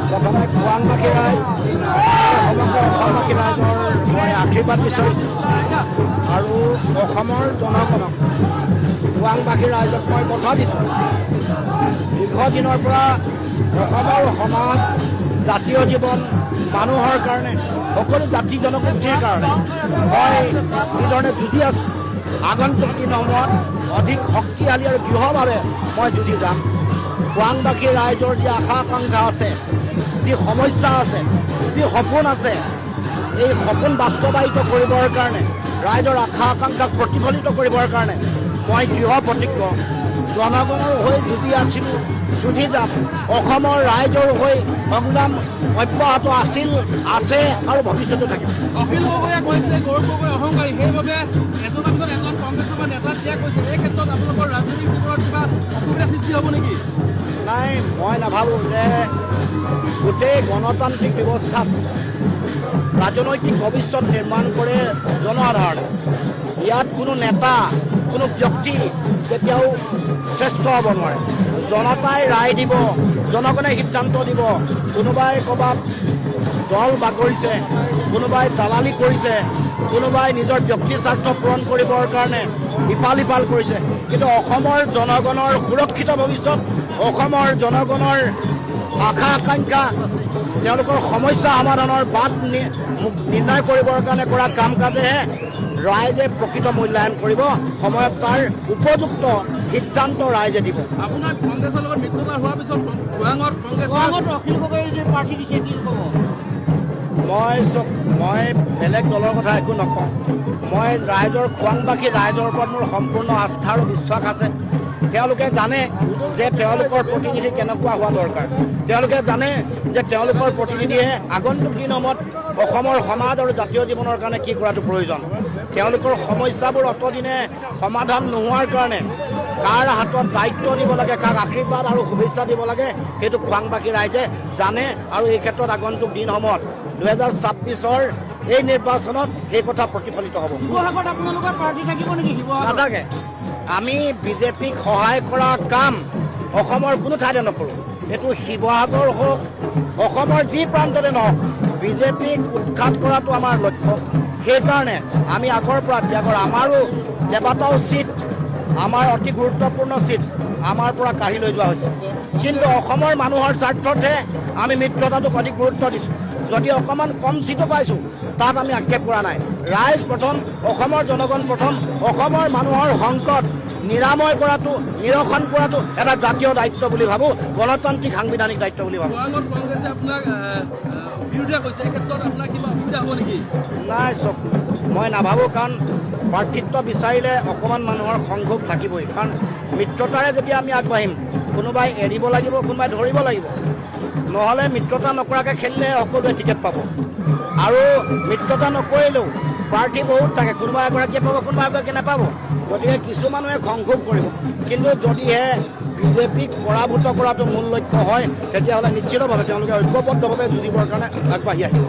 প্ৰথমে খোৱাংবাসী ৰাইজ সমগ্ৰ অসমবাসী ৰাইজৰ মই আশীৰ্বাদ বিচাৰিছোঁ আৰু অসমৰ জনগণক খোৱাংবাসী ৰাইজক মই কথা দিছোঁ দীৰ্ঘদিনৰ পৰা অসমৰ সমাজ জাতীয় জীৱন মানুহৰ কাৰণে সকলো জাতি জনগোষ্ঠীৰ কাৰণে মই যিধৰণে যুঁজি আছোঁ আগন্তুক দিনসমূহত অধিক শক্তিশালী আৰু দৃঢ়ভাৱে মই যুঁজি যাম খোৱাংবাসী ৰাইজৰ যি আশা আকাংক্ষা আছে যি সমস্যা আছে যি সপোন আছে এই সপোন বাস্তৱায়িত কৰিবৰ কাৰণে ৰাইজৰ আশা আকাংক্ষাক প্ৰতিফলিত কৰিবৰ কাৰণে মই দৃঢ় প্ৰতিজ্ঞ জনগণৰ হৈ যুঁজি আছিলোঁ যুঁজি যাম অসমৰ ৰাইজৰ হৈ সংগ্ৰাম অব্যাহত আছিল আছে আৰু ভৱিষ্যতো থাকিব অখিল গগৈয়ে কৈছে গৌৰৱ গগৈ অহংকাৰী সেইবাবে এজনৰ পিছত এজন কংগ্ৰেছৰ নেতা দিয়া কৈছে এই ক্ষেত্ৰত আপোনালোকৰ ৰাজনৈতিক জীৱনত কিবা অসুবিধাৰ সৃষ্টি হ'ব নেকি নাই মই নাভাবোঁ যে গোটেই গণতান্ত্ৰিক ব্যৱস্থাত ৰাজনৈতিক ভৱিষ্যত নিৰ্মাণ কৰে জনসাধাৰণে ইয়াত কোনো নেতা কোনো ব্যক্তি কেতিয়াও শ্ৰেষ্ঠ হ'ব নোৱাৰে জনতাই ৰায় দিব জনগণে সিদ্ধান্ত দিব কোনোবাই ক'ৰবাত দল বাগৰিছে কোনোবাই দালালি কৰিছে কোনোবাই নিজৰ ব্যক্তি স্বাৰ্থ পূৰণ কৰিবৰ কাৰণে ইফাল সিফাল কৰিছে কিন্তু অসমৰ জনগণৰ সুৰক্ষিত ভৱিষ্যত অসমৰ জনগণৰ আশা আকাংক্ষা তেওঁলোকৰ সমস্যা সমাধানৰ বাট নিৰ্ণয় কৰিবৰ কাৰণে কৰা কাম কাজেহে ৰাইজে প্ৰকৃত মূল্যায়ন কৰিব সময়ত তাৰ উপযুক্ত সিদ্ধান্ত ৰাইজে দিব আপোনাৰ কংগ্ৰেছৰ লগত মিত্ৰতা হোৱাৰ পিছত খোৱাঙত অখিল গগৈৰ যে প্ৰাৰ্থী দিছে কি ক'ব মই বেলেগ দলৰ কথা একো নকওঁ মই ৰাইজৰ খোৱাংবাসী ৰাইজৰ ওপৰত মোৰ সম্পূৰ্ণ আস্থা আৰু বিশ্বাস আছে তেওঁলোকে জানে যে তেওঁলোকৰ প্ৰতিনিধি কেনেকুৱা হোৱা দৰকাৰ তেওঁলোকে জানে যে তেওঁলোকৰ প্ৰতিনিধিয়ে আগন্তুক দিনসমূহত অসমৰ সমাজ আৰু জাতীয় জীৱনৰ কাৰণে কি কৰাটো প্ৰয়োজন তেওঁলোকৰ সমস্যাবোৰ অতদিনে সমাধান নোহোৱাৰ কাৰণে কাৰ হাতত দায়িত্ব দিব লাগে কাক আশীৰ্বাদ আৰু শুভেচ্ছা দিব লাগে সেইটো খোৱাংবাসী ৰাইজে জানে আৰু এই ক্ষেত্ৰত আগন্তুক দিনসমূহত 2026 এই নিৰ্বাচনত এই কথা প্ৰতিফলিত হ'ব আপোনালোকৰ প্ৰাৰ্থী থাকিব নেকি নাথাকে আমি বিজেপিক সহায় কৰা কাম অসমৰ কোনো ঠাইতে নকৰোঁ এইটো শিৱসাগৰ হওক অসমৰ যি প্ৰান্ততে নহওক বিজেপিক উৎখাত কৰাটো আমাৰ লক্ষ্য সেইকাৰণে আমি আগৰ পৰা ত্যাগৰ আমাৰো কেইবাটাও চিট আমাৰ অতি গুৰুত্বপূৰ্ণ চিট আমাৰ পৰা কাঢ়ি লৈ যোৱা হৈছে কিন্তু অসমৰ মানুহৰ স্বাৰ্থতহে আমি মিত্ৰতাটোক অধিক গুৰুত্ব দিছোঁ যদি অকণমান কম চিটো পাইছোঁ তাত আমি আক্ষেপ কৰা নাই ৰাইজ প্ৰথম অসমৰ জনগণ প্ৰথম অসমৰ মানুহৰ সংকট নিৰাময় কৰাটো নিৰসন কৰাটো এটা জাতীয় দায়িত্ব বুলি ভাবোঁ গণতান্ত্ৰিক সাংবিধানিক দায়িত্ব বুলি ভাবোঁ নাই চব মই নাভাবোঁ কাৰণ প্ৰাৰ্থিত্ব বিচাৰিলে অকণমান মানুহৰ সংযোগ থাকিবই কাৰণ মিত্ৰতাৰে যেতিয়া আমি আগবাঢ়িম কোনোবাই এৰিব লাগিব কোনোবাই ধৰিব লাগিব নহ'লে মিত্ৰতা নকৰাকৈ খেলিলে সকলোৱে টিকেট পাব আৰু মিত্ৰতা নকৰিলেও প্ৰাৰ্থী বহুত থাকে কোনোবা এগৰাকীয়ে পাব কোনোবা এগৰাকীয়ে নাপাব গতিকে কিছু মানুহে সংযোগ কৰিব কিন্তু যদিহে বিজেপিক পৰাভূত কৰাটো মূল লক্ষ্য হয় তেতিয়াহ'লে নিশ্চিতভাৱে তেওঁলোকে ঐক্যবদ্ধভাৱে যুঁজিবৰ কাৰণে আগবাঢ়ি আহিব